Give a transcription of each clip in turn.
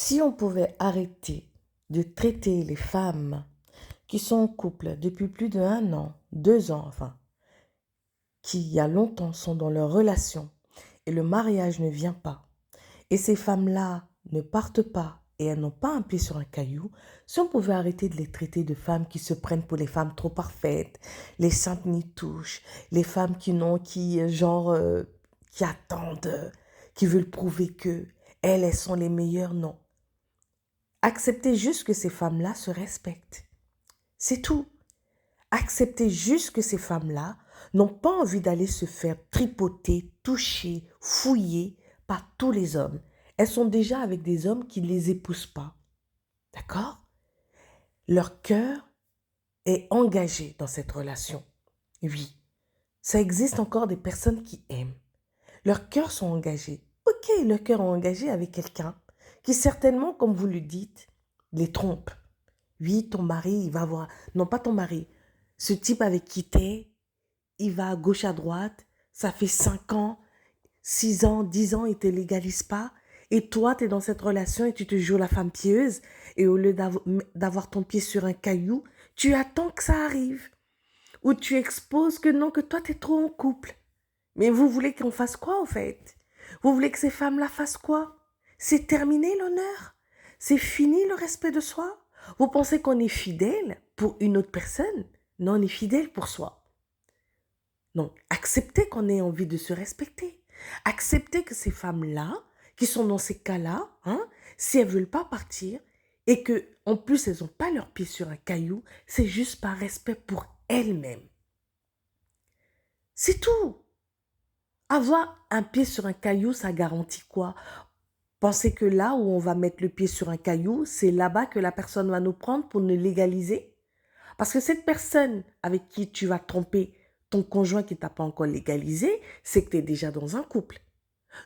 Si on pouvait arrêter de traiter les femmes qui sont en couple depuis plus de 1 an, 2 ans, enfin, qui il y a longtemps sont dans leur relation et le mariage ne vient pas, et ces femmes-là ne partent pas et elles n'ont pas un pied sur un caillou, si on pouvait arrêter de les traiter de femmes qui se prennent pour les femmes trop parfaites, les saintes n'y touchent, les femmes qui n'ont, qui attendent, qui veulent prouver que elles sont les meilleures, non. Acceptez juste que ces femmes-là se respectent. C'est tout. Acceptez juste que ces femmes-là n'ont pas envie d'aller se faire tripoter, toucher, fouiller par tous les hommes. Elles sont déjà avec des hommes qui ne les épousent pas. D'accord? Leur cœur est engagé dans cette relation. Oui, ça existe encore des personnes qui aiment. Leurs cœurs sont engagés. Ok, leurs cœurs sont engagés avec quelqu'un qui certainement, comme vous le dites, les trompe. Oui, ton mari, il va voir... Non, pas ton mari. Ce type avec qui t'es, il va à gauche, à droite. Ça fait 5 ans, 6 ans, 10 ans, il ne te légalise pas. Et toi, tu es dans cette relation et tu te joues la femme pieuse. Et au lieu d'avoir ton pied sur un caillou, tu attends que ça arrive. Ou tu exposes que non, que toi, tu es trop en couple. Mais vous voulez qu'on fasse quoi, en fait? Vous voulez que ces femmes-là fassent quoi? C'est terminé l'honneur? C'est fini le respect de soi? Vous pensez qu'on est fidèle pour une autre personne? Non, on est fidèle pour soi. Donc, acceptez qu'on ait envie de se respecter. Acceptez que ces femmes-là, qui sont dans ces cas-là, si elles ne veulent pas partir et que en plus elles n'ont pas leur pied sur un caillou, c'est juste par respect pour elles-mêmes. C'est tout. Avoir un pied sur un caillou, ça garantit quoi? Pensez que là où on va mettre le pied sur un caillou, c'est là-bas que la personne va nous prendre pour nous légaliser? Parce que cette personne avec qui tu vas tromper ton conjoint qui ne t'a pas encore légalisé, c'est que tu es déjà dans un couple.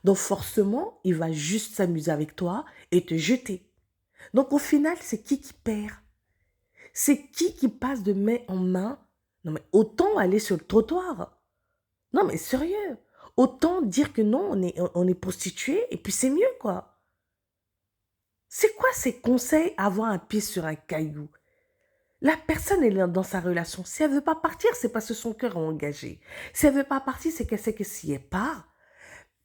Donc forcément, il va juste s'amuser avec toi et te jeter. Donc au final, c'est qui perd? C'est qui passe de main en main? Non mais autant aller sur le trottoir. Non mais sérieux. Autant dire que non, on est prostitué et puis c'est mieux quoi. C'est quoi ces conseils avoir un pied sur un caillou? La personne est dans sa relation. Si elle ne veut pas partir, c'est parce que son cœur est engagé. Si elle ne veut pas partir, c'est qu'elle sait que si elle part,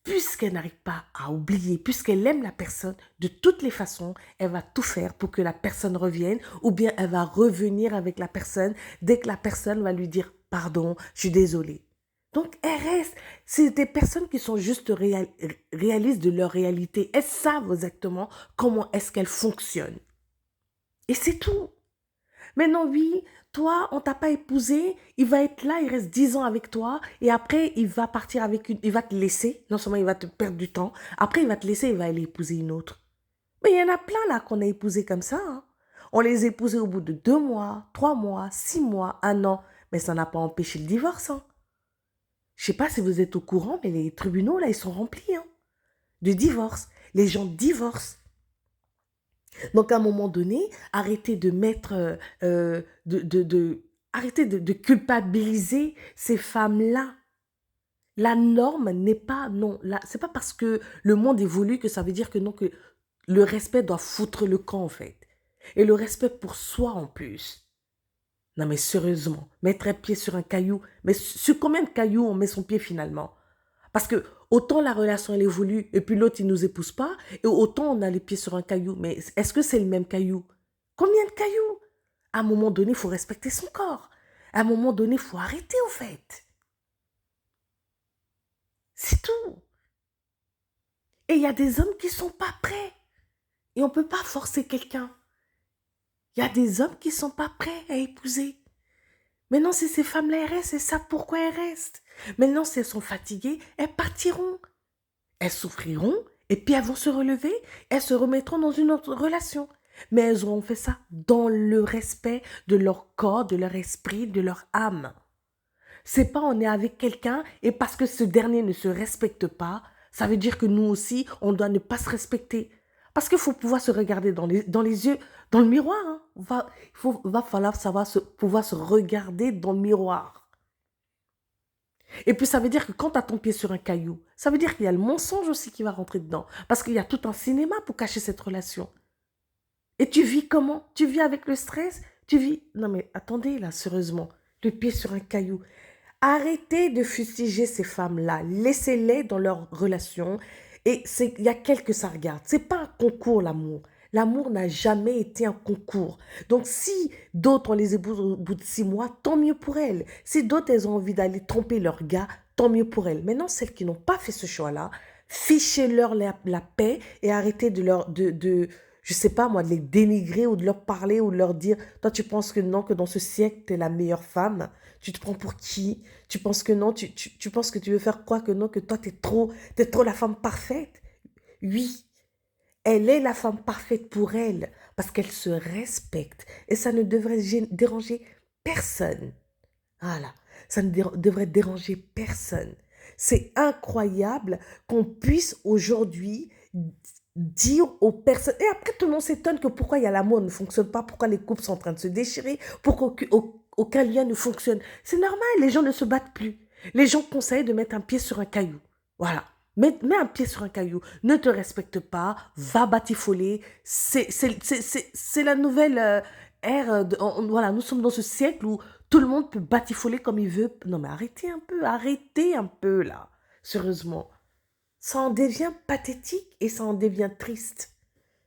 puisqu'elle n'arrive pas à oublier, puisqu'elle aime la personne, de toutes les façons, elle va tout faire pour que la personne revienne, ou bien elle va revenir avec la personne dès que la personne va lui dire « Pardon, je suis désolée ». Donc, elle reste. C'est des personnes qui sont juste réalistes de leur réalité. Elles savent exactement comment est-ce qu'elles fonctionnent. Et c'est tout. Maintenant, oui, toi, on t'a pas épousé, il va être là, il reste 10 ans avec toi, et après, il va partir avec il va te laisser, non seulement il va te perdre du temps, après, il va te laisser, il va aller épouser une autre. Mais il y en a plein, là, qu'on a épousé comme ça, hein. On les a épousés au bout de 2 mois, 3 mois, 6 mois, 1 an, mais ça n'a pas empêché le divorce, hein. Je sais pas si vous êtes au courant, mais les tribunaux, là, ils sont remplis, hein, de divorce. Les gens divorcent. Donc, à un moment donné, arrêtez de mettre, arrêtez de culpabiliser ces femmes-là. La norme n'est pas, non, c'est pas parce que le monde évolue que ça veut dire que non, que le respect doit foutre le camp, en fait. Et le respect pour soi, en plus. Non, mais sérieusement, mettre un pied sur un caillou, mais sur combien de cailloux on met son pied finalement? Parce que autant la relation elle évolue et puis l'autre il nous épouse pas et autant on a les pieds sur un caillou. Mais est-ce que c'est le même caillou? Combien de cailloux? À un moment donné, il faut respecter son corps. À un moment donné, il faut arrêter au fait. C'est tout. Et il y a des hommes qui sont pas prêts. Et on peut pas forcer quelqu'un. Il y a des hommes qui sont pas prêts à épouser. Maintenant, si ces femmes-là restent, c'est ça pourquoi elles restent. Maintenant, si elles sont fatiguées, elles partiront. Elles souffriront et puis elles vont se relever, elles se remettront dans une autre relation. Mais elles auront fait ça dans le respect de leur corps, de leur esprit, de leur âme. C'est pas on est avec quelqu'un et parce que ce dernier ne se respecte pas, ça veut dire que nous aussi, on doit ne pas se respecter. Parce qu'il faut pouvoir se regarder dans les yeux, dans le miroir. Hein. Va falloir savoir pouvoir se regarder dans le miroir. Et puis ça veut dire que quand tu as ton pied sur un caillou, ça veut dire qu'il y a le mensonge aussi qui va rentrer dedans. Parce qu'il y a tout un cinéma pour cacher cette relation. Et tu vis comment? Tu vis avec le stress? Tu vis... Non mais attendez là, sérieusement, le pied sur un caillou. Arrêtez de fustiger ces femmes-là. Laissez-les dans leur relation. Et il y a qu'elles que ça regarde. C'est pas un concours, l'amour. L'amour n'a jamais été un concours. Donc, si d'autres, on les épouse au bout de 6 mois, tant mieux pour elles. Si d'autres, elles ont envie d'aller tromper leur gars, tant mieux pour elles. Maintenant, celles qui n'ont pas fait ce choix-là, fichez-leur la paix et arrêtez je sais pas moi, de les dénigrer ou de leur parler ou de leur dire, toi, tu penses que non, que dans ce siècle, tu es la meilleure femme. Tu te prends pour qui? Tu penses que non? Tu penses que tu veux faire quoi? Que non? Que toi, t'es trop la femme parfaite? Oui, elle est la femme parfaite pour elle parce qu'elle se respecte et ça ne devrait déranger personne. Voilà, ça ne devrait déranger personne. C'est incroyable qu'on puisse aujourd'hui dire aux personnes... Et après, tout le monde s'étonne que pourquoi il y a l'amour ne fonctionne pas, pourquoi les couples sont en train de se déchirer, pourquoi aucun lien ne fonctionne. C'est normal, les gens ne se battent plus. Les gens conseillent de mettre un pied sur un caillou. Voilà. Mets un pied sur un caillou. Ne te respecte pas, va batifoler. C'est la nouvelle ère. Voilà, nous sommes dans ce siècle où tout le monde peut batifoler comme il veut. Non mais arrêtez un peu là. Sérieusement. Ça en devient pathétique et ça en devient triste.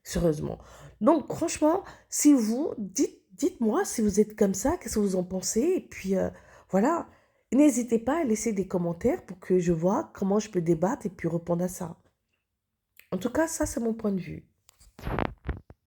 Sérieusement. Donc franchement, si vous, dites-moi si vous êtes comme ça, qu'est-ce que vous en pensez. Et puis voilà, n'hésitez pas à laisser des commentaires pour que je vois comment je peux débattre et puis répondre à ça. En tout cas, ça c'est mon point de vue.